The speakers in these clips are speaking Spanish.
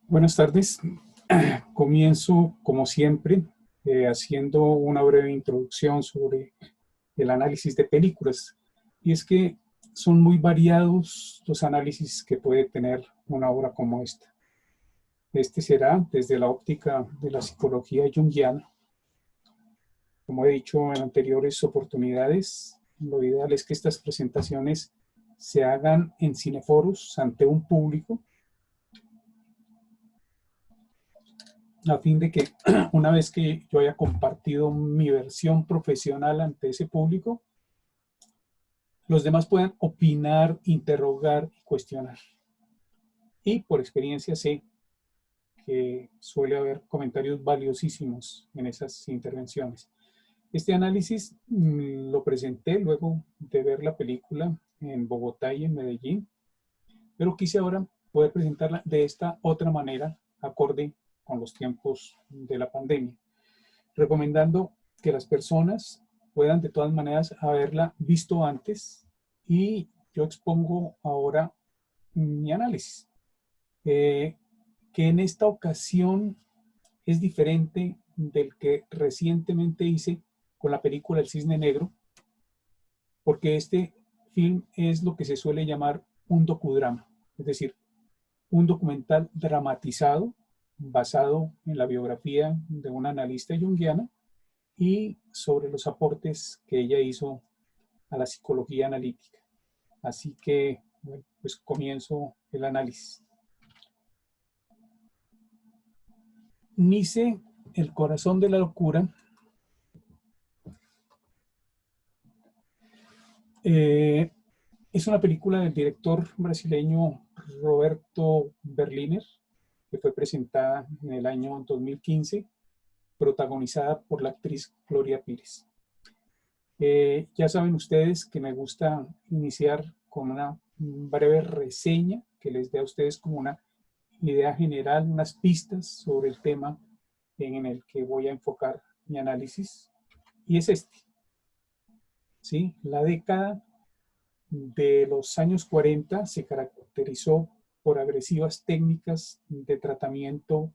Buenas tardes. Comienzo, como siempre, haciendo una breve introducción sobre el análisis de películas. Y es que son muy variados los análisis que puede tener una obra como esta. Este será desde la óptica de la psicología junguiana. Como he dicho en anteriores oportunidades, lo ideal es que estas presentaciones se hagan en cineforos ante un público, a fin de que una vez que yo haya compartido mi versión profesional ante ese público, los demás puedan opinar, interrogar y cuestionar. Y por experiencia sé que suele haber comentarios valiosísimos en esas intervenciones. Este análisis lo presenté luego de ver la película en Bogotá y en Medellín, pero quise ahora poder presentarla de esta otra manera, acorde con los tiempos de la pandemia, recomendando que las personas puedan de todas maneras haberla visto antes, y yo expongo ahora mi análisis, que en esta ocasión es diferente del que recientemente hice con la película El Cisne Negro, porque este film es lo que se suele llamar un docudrama, es decir, un documental dramatizado basado en la biografía de una analista junguiana y sobre los aportes que ella hizo a la psicología analítica. Así que, bueno, pues comienzo el análisis. Nice, el corazón de la locura, es una película del director brasileño Roberto Berliner, que fue presentada en el año 2015, protagonizada por la actriz Gloria Pires. Ya saben ustedes que me gusta iniciar con una breve reseña que les dé a ustedes como una idea general, unas pistas sobre el tema en el que voy a enfocar mi análisis. Y es este, ¿sí? La década de los años 40 se caracterizó por agresivas técnicas de tratamiento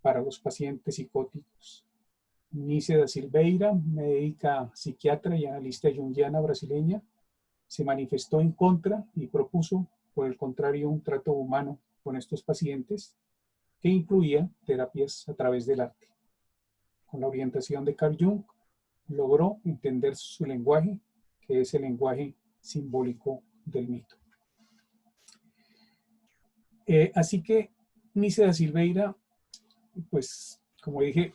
para los pacientes psicóticos. Nice da Silveira, médica psiquiatra y analista junguiana brasileña, se manifestó en contra y propuso, por el contrario, un trato humano con estos pacientes que incluía terapias a través del arte. Con la orientación de Carl Jung, logró entender su lenguaje, que es el lenguaje simbólico del mito. Así que Nice da Silveira, pues como dije,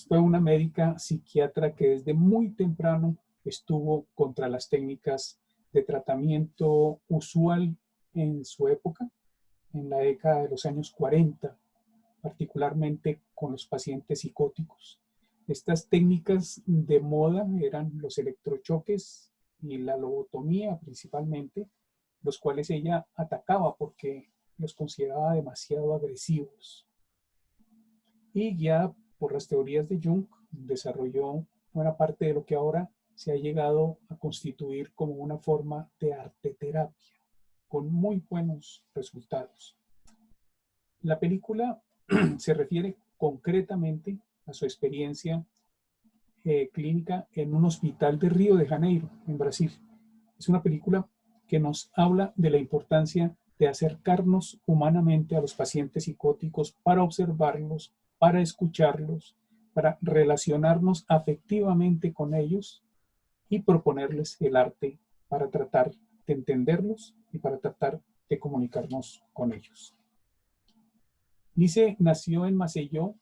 fue una médica psiquiatra que desde muy temprano estuvo contra las técnicas de tratamiento usual en su época, en la década de los años 40, particularmente con los pacientes psicóticos. Estas técnicas de moda eran los electrochoques y la lobotomía principalmente, los cuales ella atacaba porque los consideraba demasiado agresivos. Y guiada por las teorías de Jung, desarrolló buena parte de lo que ahora se ha llegado a constituir como una forma de arte terapia, con muy buenos resultados. La película se refiere concretamente a su experiencia clínica en un hospital de Río de Janeiro, en Brasil. Es una película que nos habla de la importancia de acercarnos humanamente a los pacientes psicóticos para observarlos, para escucharlos, para relacionarnos afectivamente con ellos y proponerles el arte para tratar de entenderlos y para tratar de comunicarnos con ellos. Nice nació en Maceió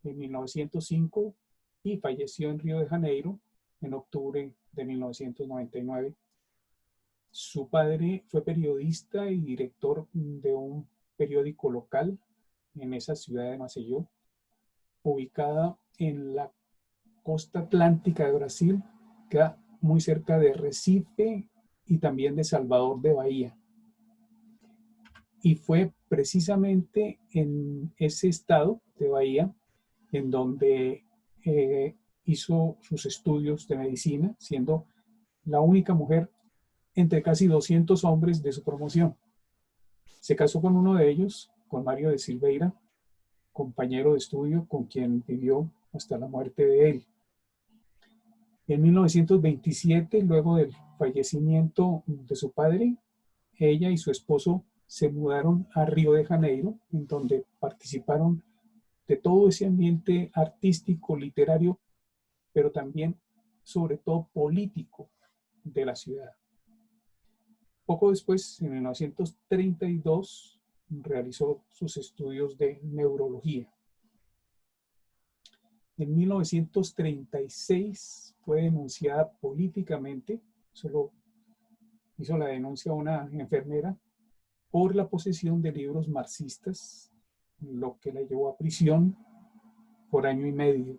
en 1905 y falleció en Río de Janeiro en octubre de 1999. Su padre fue periodista y director de un periódico local en esa ciudad de Maceió, ubicada en la costa atlántica de Brasil, queda muy cerca de Recife y también de Salvador de Bahía. Y fue precisamente en ese estado de Bahía en donde hizo sus estudios de medicina, siendo la única mujer entre casi 200 hombres de su promoción. Se casó con uno de ellos, con Mario de Silveira, compañero de estudio con quien vivió hasta la muerte de él. En 1927, luego del fallecimiento de su padre, ella y su esposo se mudaron a Río de Janeiro, en donde participaron de todo ese ambiente artístico, literario, pero también, sobre todo, político de la ciudad. Poco después, en 1932, realizó sus estudios de neurología. En 1936 fue denunciada políticamente, solo hizo la denuncia a una enfermera, por la posesión de libros marxistas, lo que la llevó a prisión por año y medio.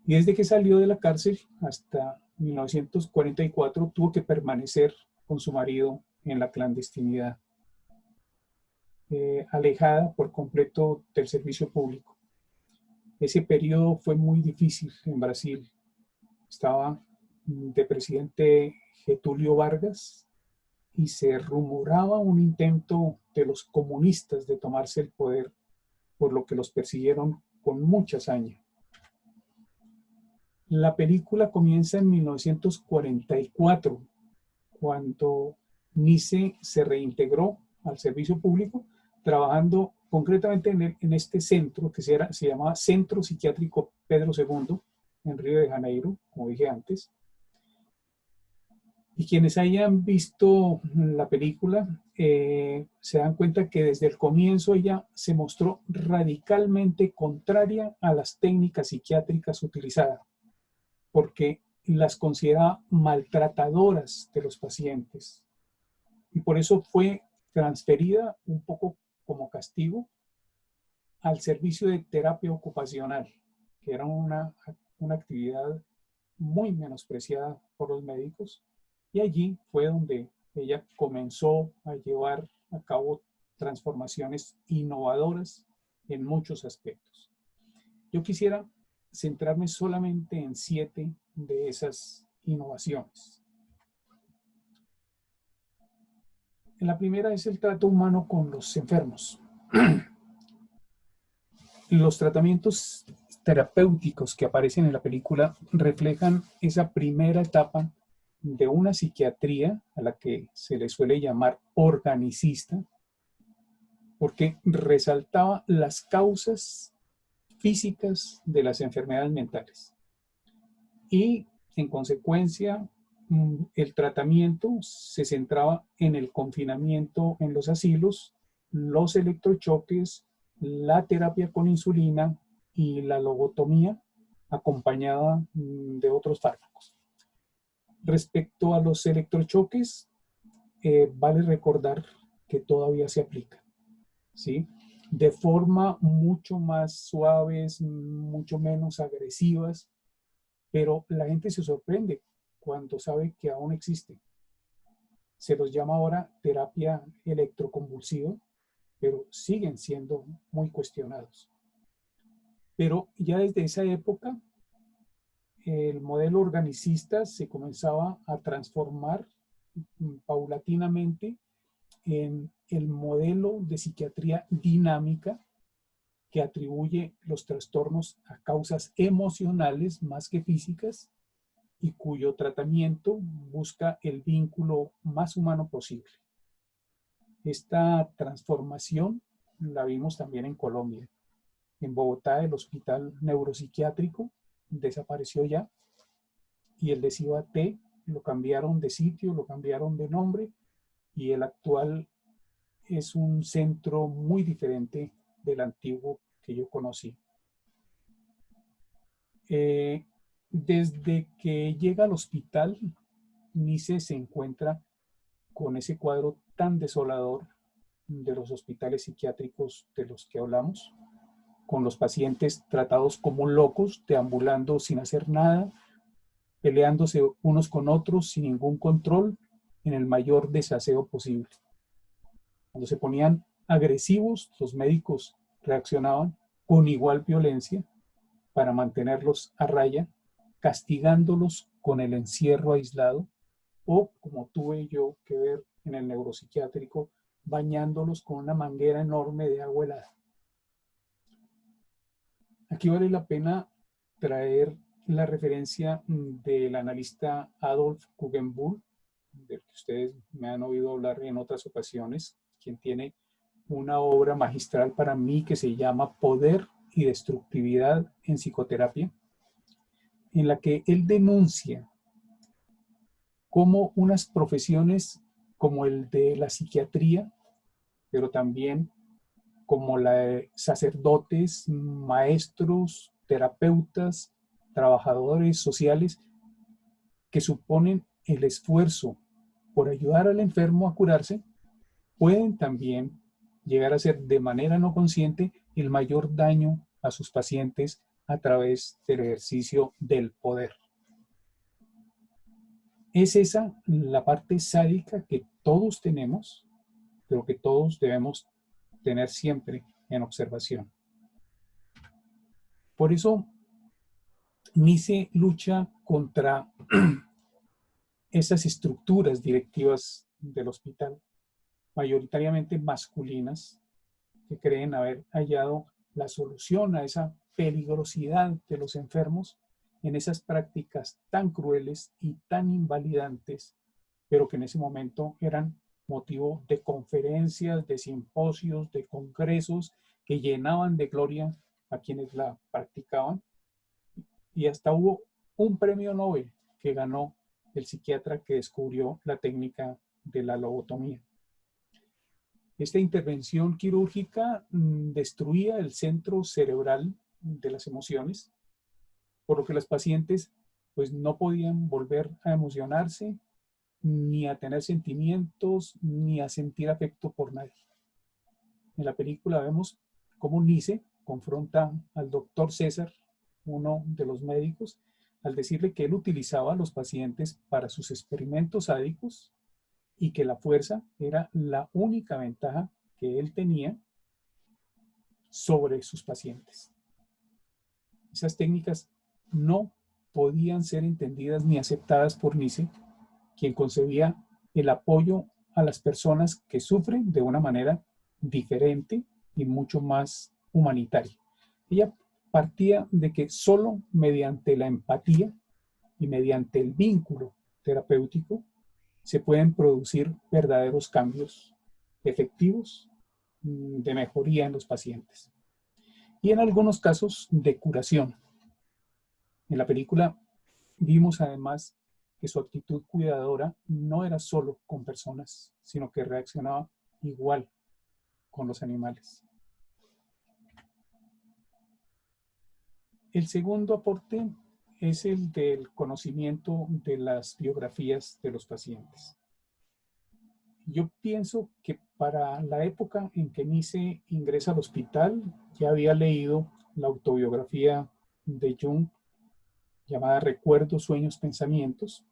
Y desde que salió de la cárcel hasta 1944 tuvo que permanecer con su marido en la clandestinidad, alejada por completo del servicio público. Ese periodo fue muy difícil en Brasil. Estaba de presidente Getúlio Vargas y se rumoraba un intento de los comunistas de tomarse el poder, por lo que los persiguieron con mucha hazaña. La película comienza en 1944, cuando Nice se reintegró al servicio público, trabajando concretamente en este centro que se llamaba Centro Psiquiátrico Pedro II, en Río de Janeiro, como dije antes. Y quienes hayan visto la película se dan cuenta que desde el comienzo ella se mostró radicalmente contraria a las técnicas psiquiátricas utilizadas, porque las consideraba maltratadoras de los pacientes. Y por eso fue transferida un poco como castigo al servicio de terapia ocupacional, que era una actividad muy menospreciada por los médicos. Y allí fue donde ella comenzó a llevar a cabo transformaciones innovadoras en muchos aspectos. Yo quisiera centrarme solamente en 7 de esas innovaciones. La primera es el trato humano con los enfermos. Los tratamientos terapéuticos que aparecen en la película reflejan esa primera etapa de una psiquiatría a la que se le suele llamar organicista, porque resaltaba las causas físicas de las enfermedades mentales. Y, en consecuencia, el tratamiento se centraba en el confinamiento en los asilos, los electrochoques, la terapia con insulina y la lobotomía, acompañada de otros fármacos. Respecto a los electrochoques, vale recordar que todavía se aplica, ¿sí? De forma mucho más suaves, mucho menos agresivas, pero la gente se sorprende cuando sabe que aún existe. Se los llama ahora terapia electroconvulsiva, pero siguen siendo muy cuestionados. Pero ya desde esa época, el modelo organicista se comenzaba a transformar paulatinamente en el modelo de psiquiatría dinámica, que atribuye los trastornos a causas emocionales más que físicas y cuyo tratamiento busca el vínculo más humano posible. Esta transformación la vimos también en Colombia. En Bogotá, el Hospital Neuropsiquiátrico desapareció ya y el de Cibaté lo cambiaron de sitio, lo cambiaron de nombre, y el actual es un centro muy diferente del antiguo que yo conocí. Desde que llega al hospital, Nice se encuentra con ese cuadro tan desolador de los hospitales psiquiátricos de los que hablamos, con los pacientes tratados como locos, deambulando sin hacer nada, peleándose unos con otros sin ningún control, en el mayor desaseo posible. Cuando se ponían agresivos, los médicos reaccionaban con igual violencia para mantenerlos a raya, castigándolos con el encierro aislado o, como tuve yo que ver en el neuropsiquiátrico, bañándolos con una manguera enorme de agua helada. Aquí vale la pena traer la referencia del analista Adolf Kugenbull, del que ustedes me han oído hablar en otras ocasiones, quien tiene una obra magistral para mí que se llama Poder y Destructividad en Psicoterapia, en la que él denuncia cómo unas profesiones como el de la psiquiatría, pero también como la de sacerdotes, maestros, terapeutas, trabajadores sociales, que suponen el esfuerzo por ayudar al enfermo a curarse, pueden también llegar a ser de manera no consciente el mayor daño a sus pacientes a través del ejercicio del poder. Es esa la parte sádica que todos tenemos, pero que todos debemos tener siempre en observación. Por eso, Nice lucha contra esas estructuras directivas del hospital, mayoritariamente masculinas, que creen haber hallado la solución a esa peligrosidad de los enfermos en esas prácticas tan crueles y tan invalidantes, pero que en ese momento eran motivo de conferencias, de simposios, de congresos que llenaban de gloria a quienes la practicaban. Y hasta hubo un premio Nobel que ganó el psiquiatra que descubrió la técnica de la lobotomía. Esta intervención quirúrgica destruía el centro cerebral de las emociones, por lo que las pacientes pues, no podían volver a emocionarse, ni a tener sentimientos, ni a sentir afecto por nadie. En la película vemos cómo Nice confronta al doctor César, uno de los médicos, al decirle que él utilizaba a los pacientes para sus experimentos sádicos y que la fuerza era la única ventaja que él tenía sobre sus pacientes. Esas técnicas no podían ser entendidas ni aceptadas por Nice, quien concebía el apoyo a las personas que sufren de una manera diferente y mucho más humanitaria. Ella partía de que solo mediante la empatía y mediante el vínculo terapéutico se pueden producir verdaderos cambios efectivos de mejoría en los pacientes y en algunos casos de curación. En la película vimos además que su actitud cuidadora no era solo con personas, sino que reaccionaba igual con los animales. El segundo aporte es el del conocimiento de las biografías de los pacientes. Yo pienso que para la época en que Nice ingresa al hospital, ya había leído la autobiografía de Jung llamada Recuerdos, Sueños, Pensamientos,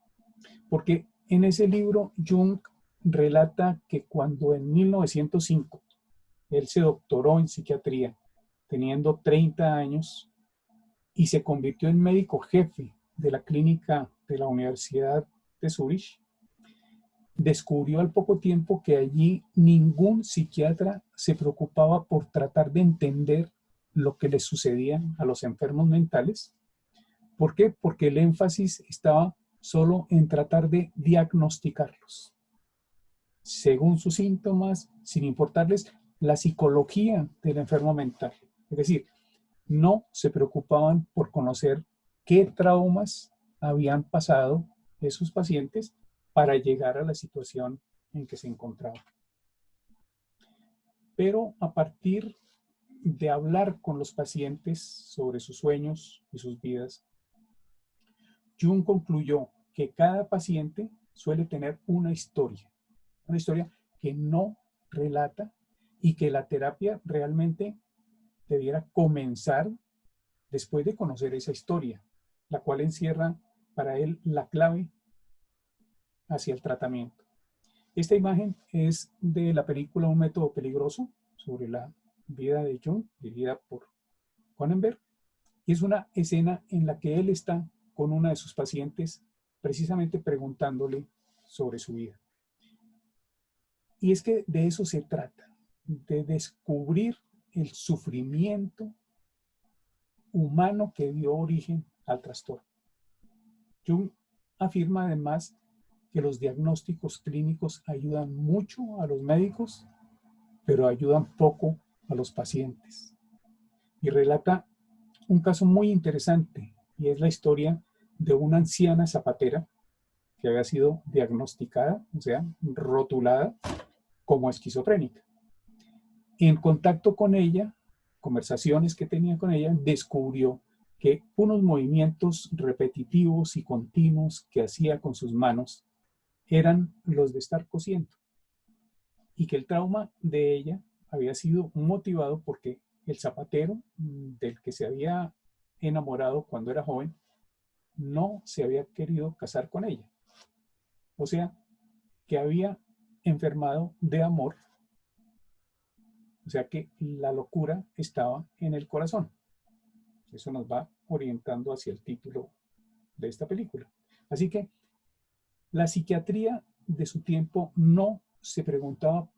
porque en ese libro Jung relata que cuando en 1905 él se doctoró en psiquiatría, teniendo 30 años, y se convirtió en médico jefe de la clínica de la Universidad de Zurich, descubrió al poco tiempo que allí ningún psiquiatra se preocupaba por tratar de entender lo que les sucedía a los enfermos mentales. ¿Por qué? Porque el énfasis estaba solo en tratar de diagnosticarlos según sus síntomas, sin importarles la psicología del enfermo mental. Es decir, no se preocupaban por conocer qué traumas habían pasado esos pacientes para llegar a la situación en que se encontraban. Pero a partir de hablar con los pacientes sobre sus sueños y sus vidas, Jung concluyó que cada paciente suele tener una historia que no relata y que la terapia realmente debiera comenzar después de conocer esa historia, la cual encierra para él la clave hacia el tratamiento. Esta imagen es de la película Un método peligroso sobre la vida de Jung, dirigida por Cronenberg, y es una escena en la que él está con una de sus pacientes precisamente preguntándole sobre su vida. Y es que de eso se trata, de descubrir el sufrimiento humano que dio origen al trastorno. Jung afirma además que los diagnósticos clínicos ayudan mucho a los médicos, pero ayudan poco a los pacientes. Y relata un caso muy interesante, y es la historia de una anciana zapatera que había sido diagnosticada, o sea, rotulada como esquizofrénica. En contacto con ella, conversaciones que tenía con ella, descubrió que unos movimientos repetitivos y continuos que hacía con sus manos eran los de estar cosiendo, y que el trauma de ella había sido motivado porque el zapatero del que se había enamorado cuando era joven no se había querido casar con ella. O sea, que había enfermado de amor, o sea que la locura estaba en el corazón. Eso nos va orientando hacia el título de esta película. Así que la psiquiatría de su tiempo no se preguntaba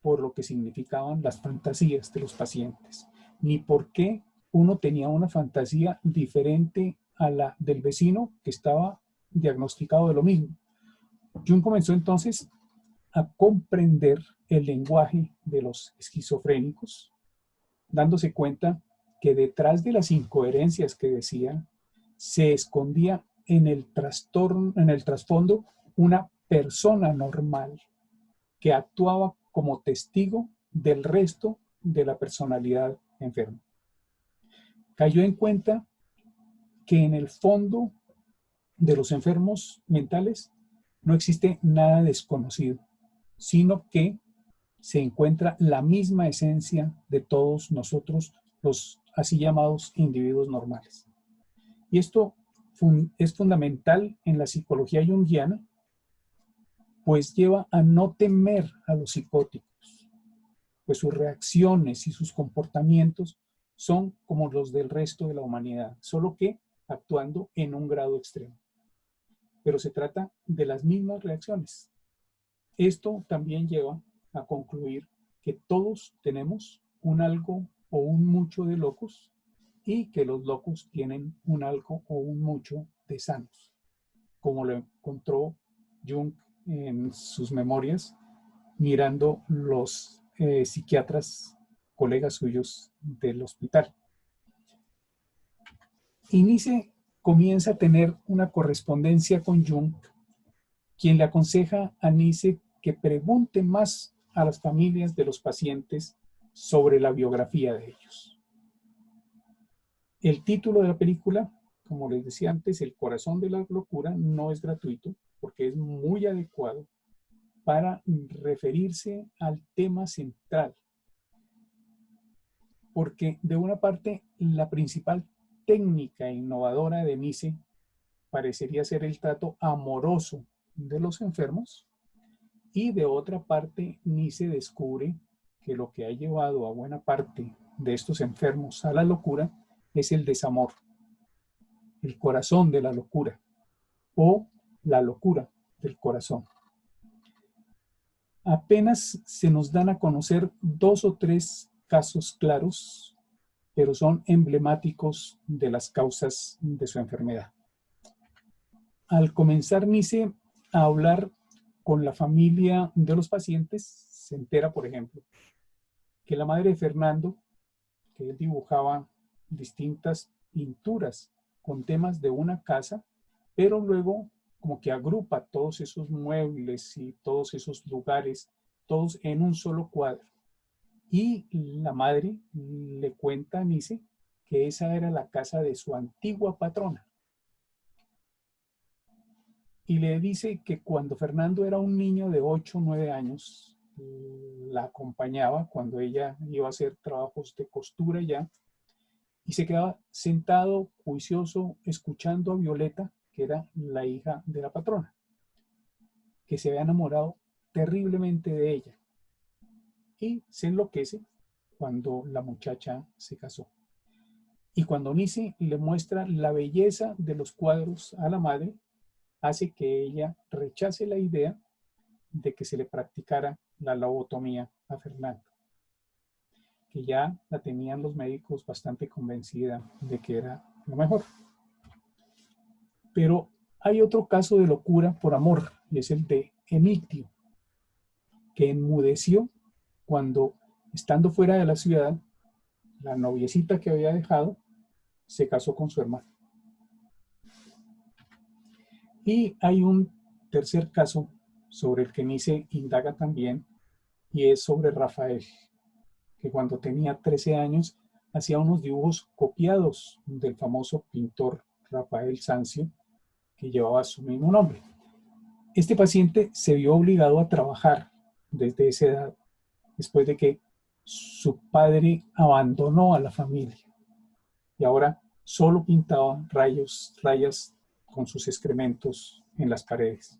por lo que significaban las fantasías de los pacientes, ni por qué uno tenía una fantasía diferente a la del vecino que estaba diagnosticado de lo mismo. Jung comenzó entonces a comprender el lenguaje de los esquizofrénicos, dándose cuenta que detrás de las incoherencias que decían se escondía en el trastorno, en el trasfondo, una persona normal que actuaba como testigo del resto de la personalidad enferma. Cayó en cuenta que en el fondo de los enfermos mentales no existe nada desconocido, sino que se encuentra la misma esencia de todos nosotros, los así llamados individuos normales. Y esto es fundamental en la psicología junguiana, pues lleva a no temer a los psicóticos, pues sus reacciones y sus comportamientos son como los del resto de la humanidad, solo que actuando en un grado extremo. Pero se trata de las mismas reacciones. Esto también lleva a concluir que todos tenemos un algo o un mucho de locos y que los locos tienen un algo o un mucho de sanos, como lo encontró Jung en sus memorias, mirando los psiquiatras, colegas suyos del hospital. Y Nice comienza a tener una correspondencia con Jung, quien le aconseja a Nice que pregunte más a las familias de los pacientes sobre la biografía de ellos. El título de la película, como les decía antes, El corazón de la locura, no es gratuito porque es muy adecuado para referirse al tema central. Porque de una parte, la principal técnica innovadora de Nice parecería ser el trato amoroso de los enfermos, y de otra parte, Nice descubre que lo que ha llevado a buena parte de estos enfermos a la locura es el desamor, el corazón de la locura o la locura del corazón. Apenas se nos dan a conocer 2 o 3 casos claros, pero son emblemáticos de las causas de su enfermedad. Al comenzar Nice a hablar con la familia de los pacientes, se entera, por ejemplo, que la madre de Fernando, que él dibujaba distintas pinturas con temas de una casa, pero luego como que agrupa todos esos muebles y todos esos lugares, todos en un solo cuadro. Y la madre le cuenta a Nice que esa era la casa de su antigua patrona. Y le dice que cuando Fernando era un niño de 8 o 9 años, la acompañaba cuando ella iba a hacer trabajos de costura ya, y se quedaba sentado, juicioso, escuchando a Violeta, que era la hija de la patrona, que se había enamorado terriblemente de ella. Y se enloquece cuando la muchacha se casó. Y cuando Nice le muestra la belleza de los cuadros a la madre, hace que ella rechace la idea de que se le practicara la lobotomía a Fernanda, que ya la tenían los médicos bastante convencida de que era lo mejor. Pero hay otro caso de locura por amor, y es el de Emigdio, que enmudeció cuando, estando fuera de la ciudad, la noviecita que había dejado se casó con su hermano. Y hay un tercer caso sobre el que Nice indaga también, y es sobre Rafael, que cuando tenía 13 años hacía unos dibujos copiados del famoso pintor Rafael Sanzio, que llevaba su mismo nombre. Este paciente se vio obligado a trabajar desde esa edad, después de que su padre abandonó a la familia y ahora solo pintaba rayas con sus excrementos en las paredes.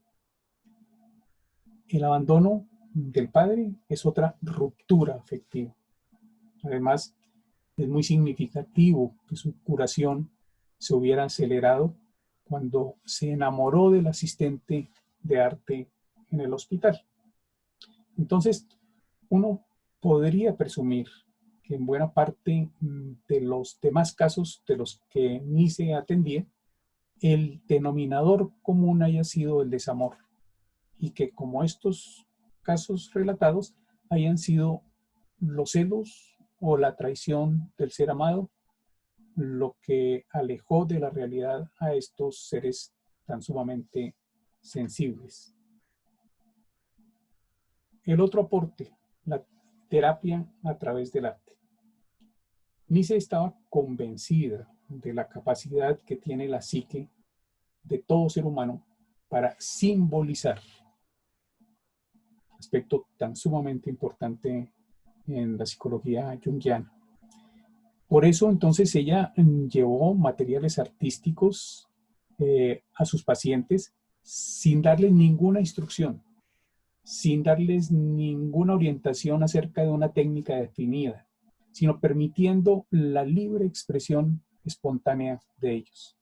El abandono del padre es otra ruptura afectiva. Además, es muy significativo que su curación se hubiera acelerado cuando se enamoró del asistente de arte en el hospital. Entonces, uno podría presumir que en buena parte de los demás casos de los que Nice atendía, el denominador común haya sido el desamor, y que como estos casos relatados hayan sido los celos o la traición del ser amado lo que alejó de la realidad a estos seres tan sumamente sensibles. El otro aporte, la terapia a través del arte. Nice estaba convencida de la capacidad que tiene la psique de todo ser humano para simbolizar, aspecto tan sumamente importante en la psicología junguiana. Por eso entonces ella llevó materiales artísticos a sus pacientes sin darles ninguna instrucción, sin darles ninguna orientación acerca de una técnica definida, sino permitiendo la libre expresión espontánea de ellos.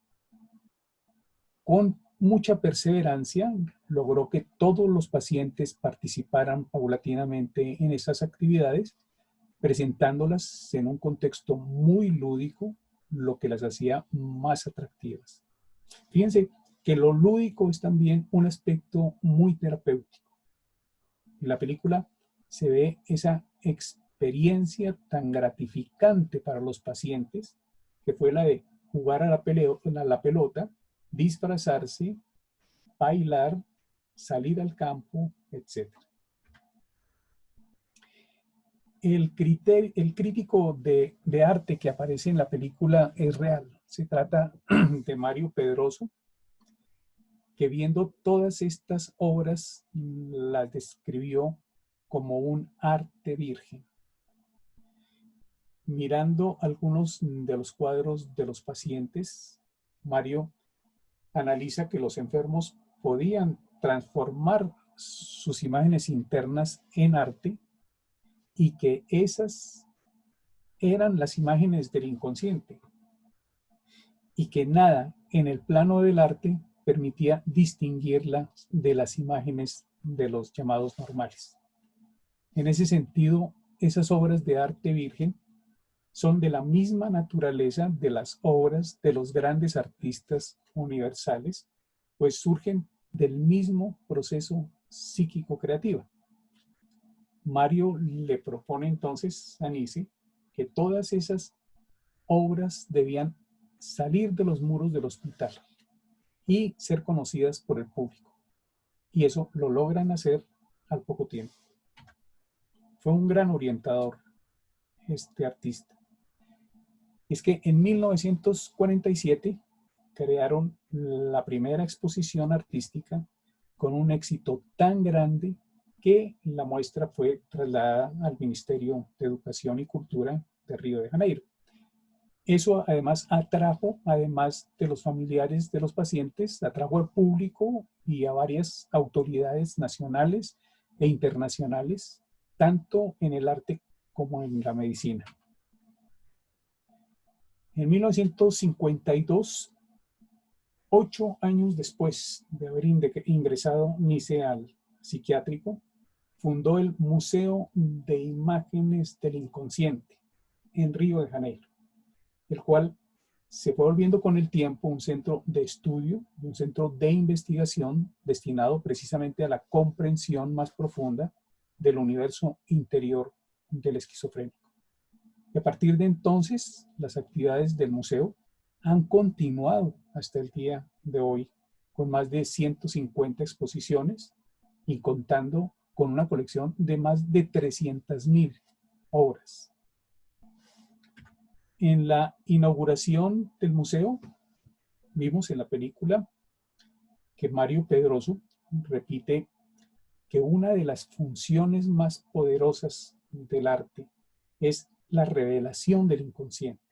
Con mucha perseverancia logró que todos los pacientes participaran paulatinamente en esas actividades, presentándolas en un contexto muy lúdico, lo que las hacía más atractivas. Fíjense que lo lúdico es también un aspecto muy terapéutico. En la película se ve esa experiencia tan gratificante para los pacientes, que fue la de jugar a la pelota, disfrazarse, bailar, salir al campo, etc. El crítico de arte que aparece en la película es real. Se trata de Mario Pedroso, que viendo todas estas obras las describió como un arte virgen. Mirando algunos de los cuadros de los pacientes, Mario analiza que los enfermos podían transformar sus imágenes internas en arte y que esas eran las imágenes del inconsciente y que nada en el plano del arte permitía distinguirlas de las imágenes de los llamados normales. En ese sentido, esas obras de arte virgen son de la misma naturaleza de las obras de los grandes artistas universales, pues surgen del mismo proceso psíquico-creativo. Mario le propone entonces a Nice que todas esas obras debían salir de los muros del hospital y ser conocidas por el público. Y eso lo logran hacer al poco tiempo. Fue un gran orientador este artista. Es que en 1947 crearon la primera exposición artística con un éxito tan grande que la muestra fue trasladada al Ministerio de Educación y Cultura de Río de Janeiro. Eso además atrajo, además de los familiares de los pacientes, atrajo al público y a varias autoridades nacionales e internacionales, tanto en el arte como en la medicina. En 1952, 8 años después de haber ingresado Nice al psiquiátrico, fundó el Museo de Imágenes del Inconsciente en Río de Janeiro, el cual se fue volviendo con el tiempo un centro de estudio, un centro de investigación destinado precisamente a la comprensión más profunda del universo interior del esquizofrénico. Y a partir de entonces, las actividades del museo han continuado hasta el día de hoy, con más de 150 exposiciones y contando con una colección de más de 300.000 obras. En la inauguración del museo, vimos en la película que Mario Pedroso repite que una de las funciones más poderosas del arte es la revelación del inconsciente,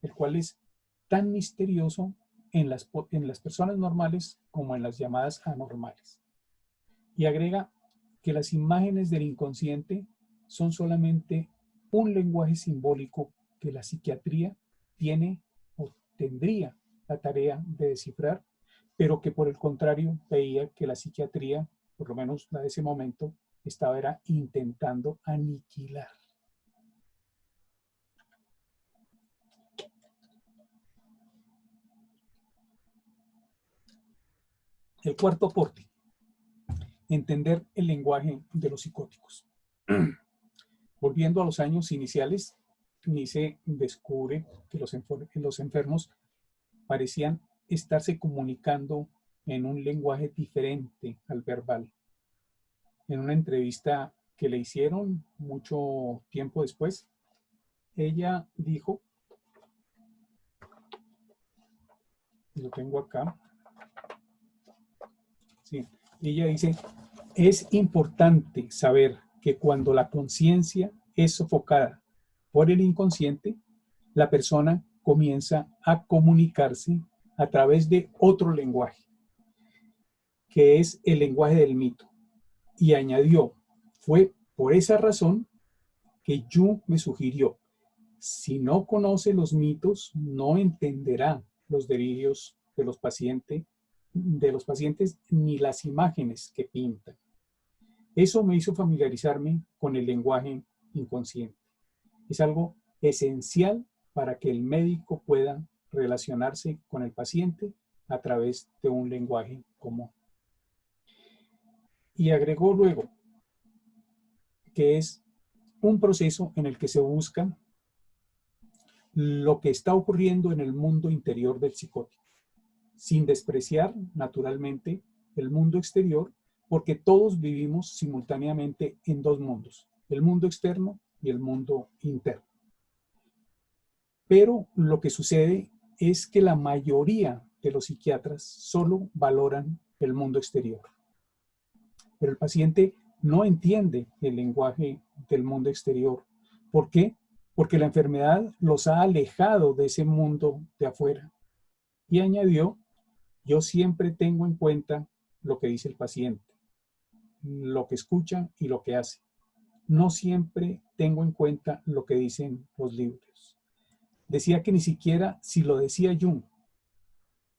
el cual es tan misterioso en las personas normales como en las llamadas anormales. Y agrega que las imágenes del inconsciente son solamente un lenguaje simbólico que la psiquiatría tiene o tendría la tarea de descifrar, pero que por el contrario veía que la psiquiatría, por lo menos la de ese momento, estaba intentando aniquilar. El cuarto aporte: entender el lenguaje de los psicóticos. Volviendo a los años iniciales, Nice descubre que los enfermos parecían estarse comunicando en un lenguaje diferente al verbal. En una entrevista que le hicieron mucho tiempo después, ella dijo, lo tengo acá, sí, ella dice, es importante saber que cuando la conciencia es sofocada por el inconsciente, la persona comienza a comunicarse a través de otro lenguaje, que es el lenguaje del mito. Y añadió, fue por esa razón que Jung me sugirió, si no conoce los mitos, no entenderá los delirios de los pacientes ni las imágenes que pintan. Eso me hizo familiarizarme con el lenguaje inconsciente. Es algo esencial para que el médico pueda relacionarse con el paciente a través de un lenguaje común. Y agregó luego que es un proceso en el que se busca lo que está ocurriendo en el mundo interior del psicótico, sin despreciar, naturalmente, el mundo exterior, porque todos vivimos simultáneamente en dos mundos, el mundo externo y el mundo interno. Pero lo que sucede es que la mayoría de los psiquiatras solo valoran el mundo exterior. Pero el paciente no entiende el lenguaje del mundo exterior. ¿Por qué? Porque la enfermedad los ha alejado de ese mundo de afuera. Y añadió, yo siempre tengo en cuenta lo que dice el paciente, lo que escucha y lo que hace. No siempre tengo en cuenta lo que dicen los libros. Decía que ni siquiera si lo decía Jung.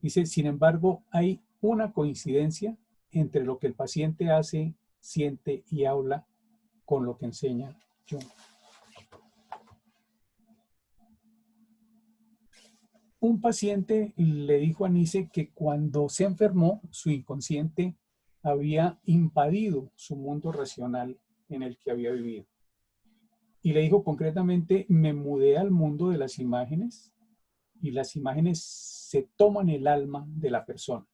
Dice, sin embargo, hay una coincidencia entre lo que el paciente hace, siente y habla con lo que enseña Jung. Un paciente le dijo a Nice que cuando se enfermó, su inconsciente había invadido su mundo racional en el que había vivido. Y le dijo concretamente, me mudé al mundo de las imágenes y las imágenes se toman el alma de la persona.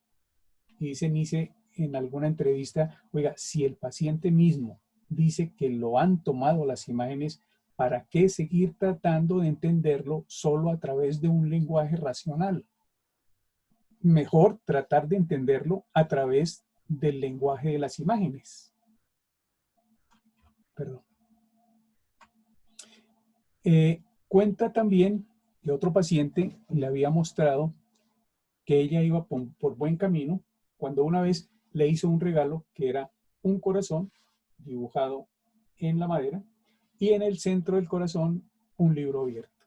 Y dice Nice en alguna entrevista, oiga, si el paciente mismo dice que lo han tomado las imágenes, ¿para qué seguir tratando de entenderlo solo a través de un lenguaje racional? Mejor tratar de entenderlo a través del lenguaje de las imágenes. Perdón. Cuenta también que otro paciente le había mostrado que ella iba por buen camino cuando una vez le hizo un regalo que era un corazón dibujado en la madera y en el centro del corazón un libro abierto.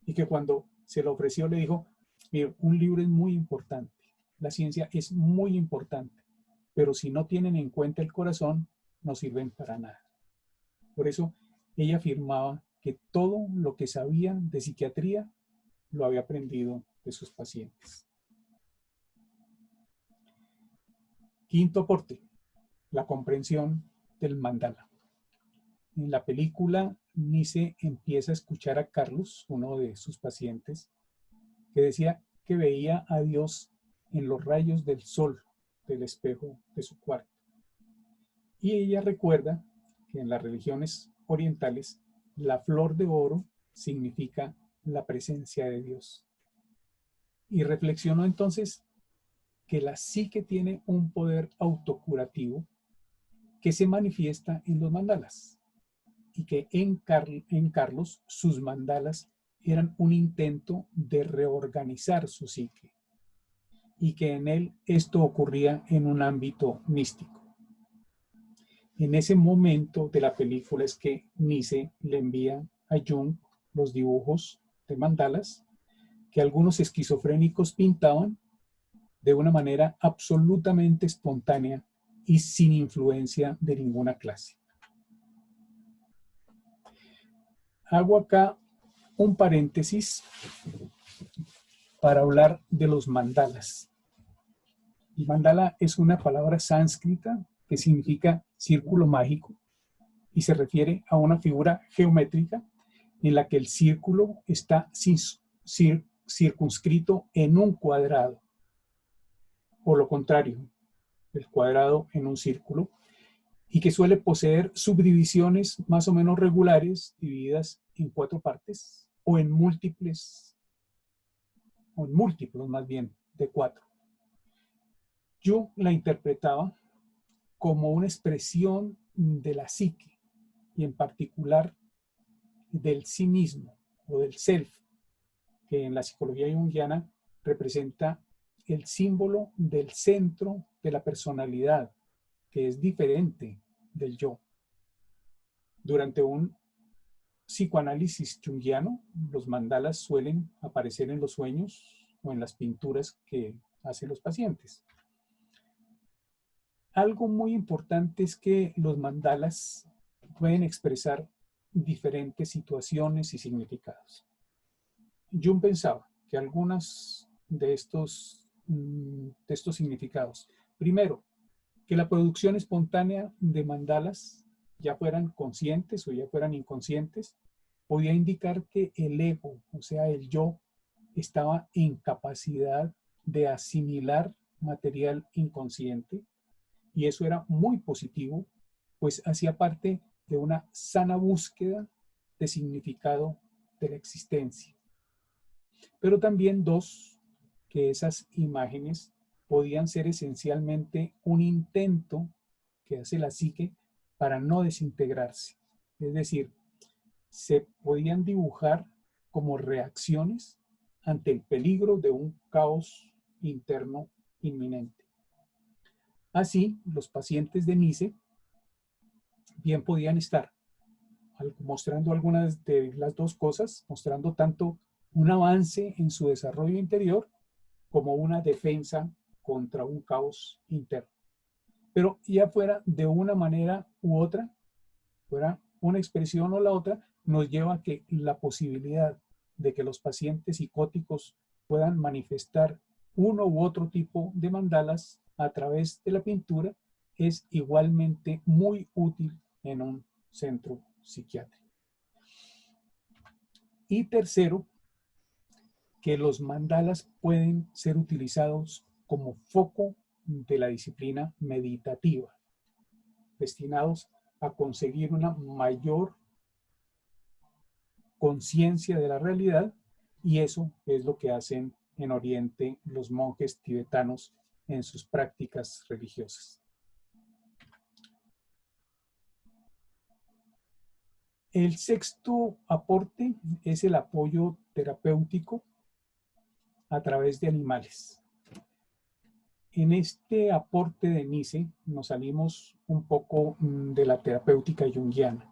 Y que cuando se lo ofreció le dijo, mira, un libro es muy importante, la ciencia es muy importante, pero si no tienen en cuenta el corazón, no sirven para nada. Por eso ella afirmaba que todo lo que sabía de psiquiatría lo había aprendido de sus pacientes. Quinto aporte, la comprensión del mandala. En la película, Nice empieza a escuchar a Carlos, uno de sus pacientes, que decía que veía a Dios en los rayos del sol del espejo de su cuarto. Y ella recuerda que en las religiones orientales la flor de oro significa la presencia de Dios. Y reflexionó entonces que la psique tiene un poder autocurativo que se manifiesta en los mandalas y que en Carlos sus mandalas eran un intento de reorganizar su psique y que en él esto ocurría en un ámbito místico. En ese momento de la película es que Nice le envía a Jung los dibujos de mandalas que algunos esquizofrénicos pintaban de una manera absolutamente espontánea y sin influencia de ninguna clase. Hago acá un paréntesis para hablar de los mandalas. El mandala es una palabra sánscrita que significa círculo mágico y se refiere a una figura geométrica en la que el círculo está circunscrito en un cuadrado, o lo contrario, el cuadrado en un círculo, y que suele poseer subdivisiones más o menos regulares, divididas en 4 partes, o en múltiplos más bien, de 4. Yo la interpretaba como una expresión de la psique, y en particular del sí mismo, o del self, que en la psicología junguiana representa el símbolo del centro de la personalidad, que es diferente del yo. Durante un psicoanálisis junguiano, los mandalas suelen aparecer en los sueños o en las pinturas que hacen los pacientes. Algo muy importante es que los mandalas pueden expresar diferentes situaciones y significados. Jung pensaba que algunos de estos significados, primero, que la producción espontánea de mandalas, ya fueran conscientes o ya fueran inconscientes, podía indicar que el ego, o sea, el yo, estaba en capacidad de asimilar material inconsciente, y eso era muy positivo, pues hacía parte de una sana búsqueda de significado de la existencia. Pero también 2, que esas imágenes podían ser esencialmente un intento que hace la psique para no desintegrarse. Es decir, se podían dibujar como reacciones ante el peligro de un caos interno inminente. Así, los pacientes de Nice bien podían estar mostrando algunas de las 2 cosas, mostrando tanto un avance en su desarrollo interior como una defensa contra un caos interno. Pero ya fuera de una manera u otra, fuera una expresión o la otra, nos lleva a que la posibilidad de que los pacientes psicóticos puedan manifestar uno u otro tipo de mandalas a través de la pintura es igualmente muy útil en un centro psiquiátrico. Y tercero, que los mandalas pueden ser utilizados como foco de la disciplina meditativa, destinados a conseguir una mayor conciencia de la realidad, y eso es lo que hacen en Oriente los monjes tibetanos en sus prácticas religiosas. El sexto aporte es el apoyo terapéutico a través de animales. En este aporte de Nice nos salimos un poco de la terapéutica junguiana.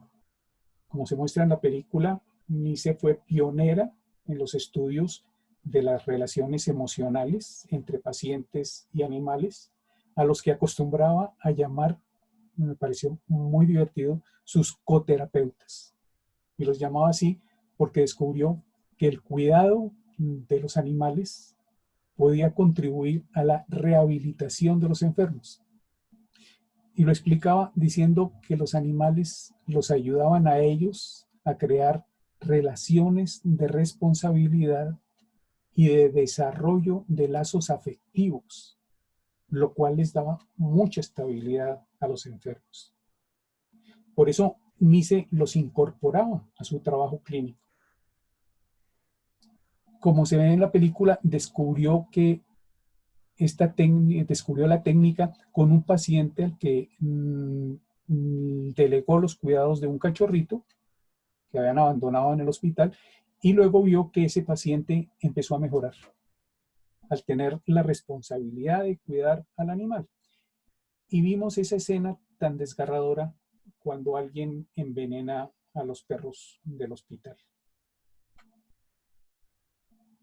Como se muestra en la película, Nice fue pionera en los estudios de las relaciones emocionales entre pacientes y animales, a los que acostumbraba a llamar me pareció muy divertido, sus coterapeutas. Y los llamaba así porque descubrió que el cuidado de los animales podía contribuir a la rehabilitación de los enfermos. Y lo explicaba diciendo que los animales los ayudaban a ellos a crear relaciones de responsabilidad y de desarrollo de lazos afectivos, lo cual les daba mucha estabilidad a los enfermos. Por eso Nice los incorporaba a su trabajo clínico. Como se ve en la película, descubrió la técnica con un paciente al que delegó los cuidados de un cachorrito que habían abandonado en el hospital, y luego vio que ese paciente empezó a mejorar al tener la responsabilidad de cuidar al animal. Y vimos esa escena tan desgarradora cuando alguien envenena a los perros del hospital.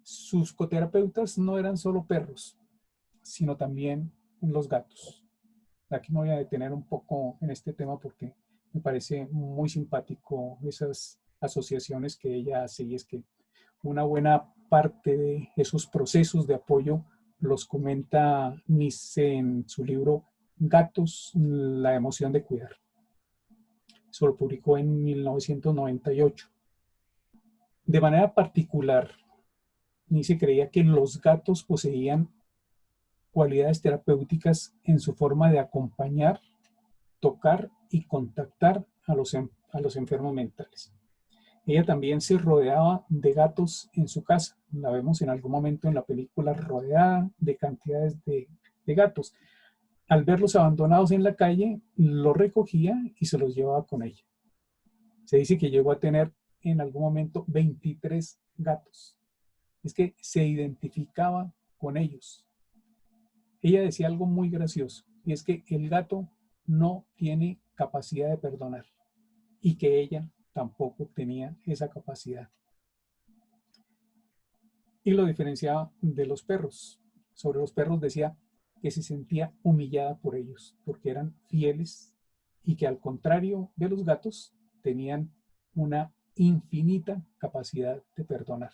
Sus coterapeutas no eran solo perros, sino también los gatos. Aquí me voy a detener un poco en este tema porque me parece muy simpático esas asociaciones que ella hace, y es que una buena parte de esos procesos de apoyo los comenta Nice en su libro Gatos, la emoción de cuidar. Eso lo publicó en 1998. De manera particular, Nice creía que los gatos poseían cualidades terapéuticas en su forma de acompañar, tocar y contactar a los enfermos mentales. Ella también se rodeaba de gatos en su casa. La vemos en algún momento en la película rodeada de cantidades de gatos. Al verlos abandonados en la calle, los recogía y se los llevaba con ella. Se dice que llegó a tener en algún momento 23 gatos. Es que se identificaba con ellos. Ella decía algo muy gracioso, y es que el gato no tiene capacidad de perdonar y que ella tampoco tenía esa capacidad. Y lo diferenciaba de los perros. Sobre los perros decía que se sentía humillada por ellos, porque eran fieles y que al contrario de los gatos tenían una infinita capacidad de perdonar,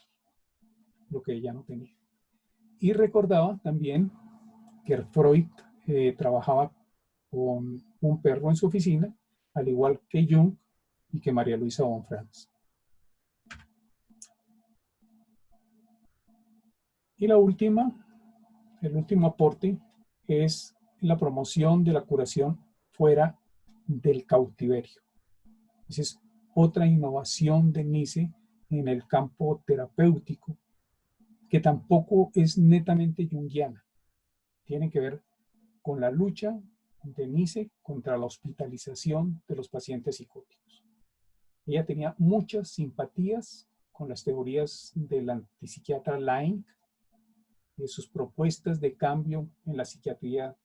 lo que ella no tenía. Y recordaba también que Freud trabajaba con un perro en su oficina, al igual que Jung y que María Luisa von Franz. Y el último aporte es la promoción de la curación fuera del cautiverio. Esa es otra innovación de Nice en el campo terapéutico, que tampoco es netamente junguiana. Tiene que ver con la lucha de Nice contra la hospitalización de los pacientes psicóticos. Ella tenía muchas simpatías con las teorías del antipsiquiatra Laing, de sus propuestas de cambio en la psiquiatría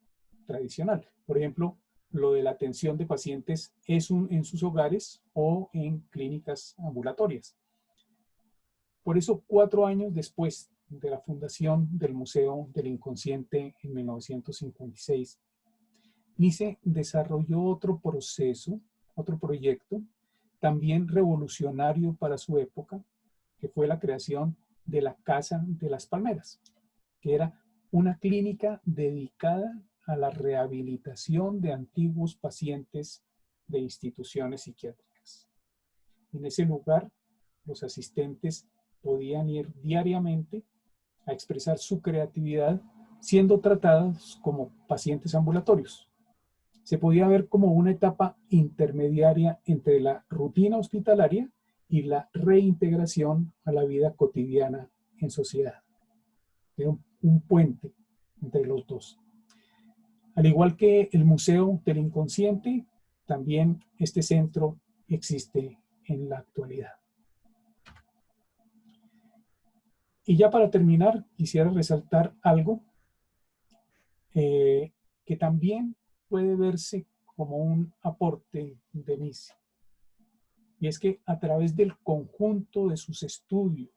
tradicional. Por ejemplo, lo de la atención de pacientes en sus hogares o en clínicas ambulatorias. Por eso, 4 años después de la fundación del Museo del Inconsciente en 1956, Nice desarrolló otro proceso, otro proyecto, también revolucionario para su época, que fue la creación de la Casa de las Palmeras, que era una clínica dedicada a la rehabilitación de antiguos pacientes de instituciones psiquiátricas. En ese lugar, los asistentes podían ir diariamente a expresar su creatividad, siendo tratados como pacientes ambulatorios. Se podía ver como una etapa intermediaria entre la rutina hospitalaria y la reintegración a la vida cotidiana en sociedad. Era un puente entre los dos. Al igual que el Museo del Inconsciente, también este centro existe en la actualidad. Y ya para terminar, quisiera resaltar algo que también puede verse como un aporte de Nice. Y es que a través del conjunto de sus estudios,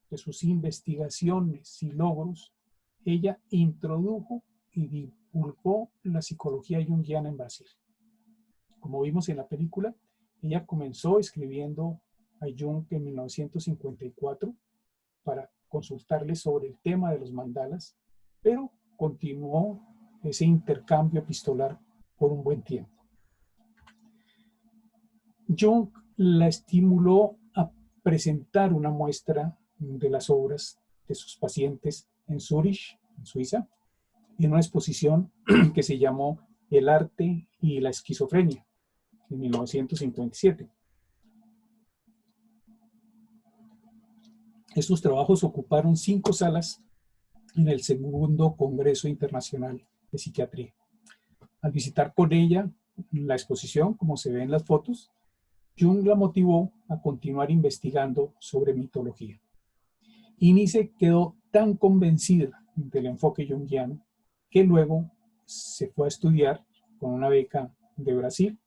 de sus investigaciones y logros, ella introdujo y divulgó la psicología junguiana en Brasil. como vimos en la película, ella comenzó escribiendo a Jung en 1954 para consultarle sobre el tema de los mandalas, pero continuó ese intercambio epistolar por un buen tiempo. Jung la estimuló a presentar una muestra de las obras de sus pacientes en Zúrich, en Suiza, en una exposición que se llamó El arte y la esquizofrenia, en 1957. Estos trabajos ocuparon 5 salas en el segundo Congreso Internacional de Psiquiatría. Al visitar con ella la exposición, como se ve en las fotos, Jung la motivó a continuar investigando sobre mitología. Y Nice quedó tan convencida del enfoque junguiano que luego se fue a estudiar con una beca de Brasil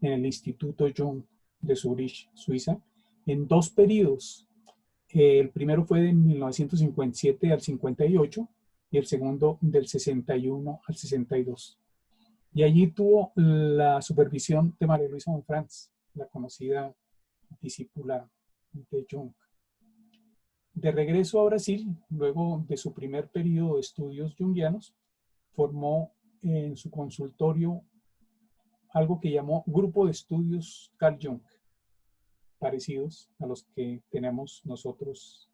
en el Instituto Jung de Zurich, Suiza, en 2 periodos. El primero fue de 1957 al 58 y el segundo del 61 al 62. Y allí tuvo la supervisión de María Luisa von Franz, la conocida discípula de Jung. De regreso a Brasil, luego de su primer periodo de estudios junguianos, formó en su consultorio algo que llamó Grupo de Estudios Carl Jung, parecidos a los que tenemos nosotros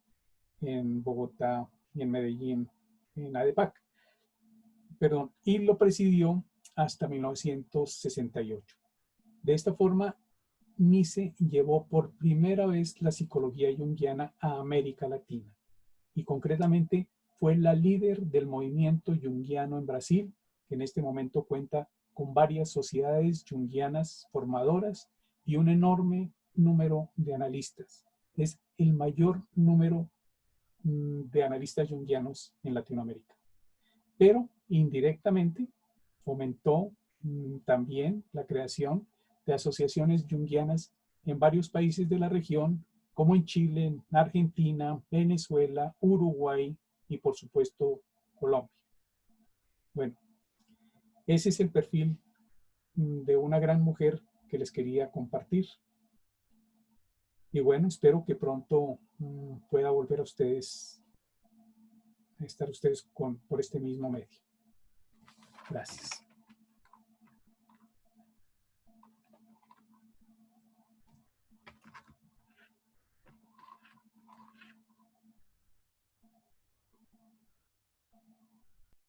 en Bogotá y en Medellín, en ADEPAC. Perdón, y lo presidió hasta 1968. De esta forma, Nice llevó por primera vez la psicología junguiana a América Latina y concretamente fue la líder del movimiento junguiano en Brasil, que en este momento cuenta con varias sociedades junguianas formadoras y un enorme número de analistas. Es el mayor número de analistas junguianos en Latinoamérica. Pero indirectamente fomentó también la creación de asociaciones junguianas en varios países de la región, como en Chile, en Argentina, Venezuela, Uruguay y por supuesto Colombia. Bueno, ese es el perfil de una gran mujer que les quería compartir. Y bueno, espero que pronto pueda volver a ustedes, a estar ustedes por este mismo medio. Gracias.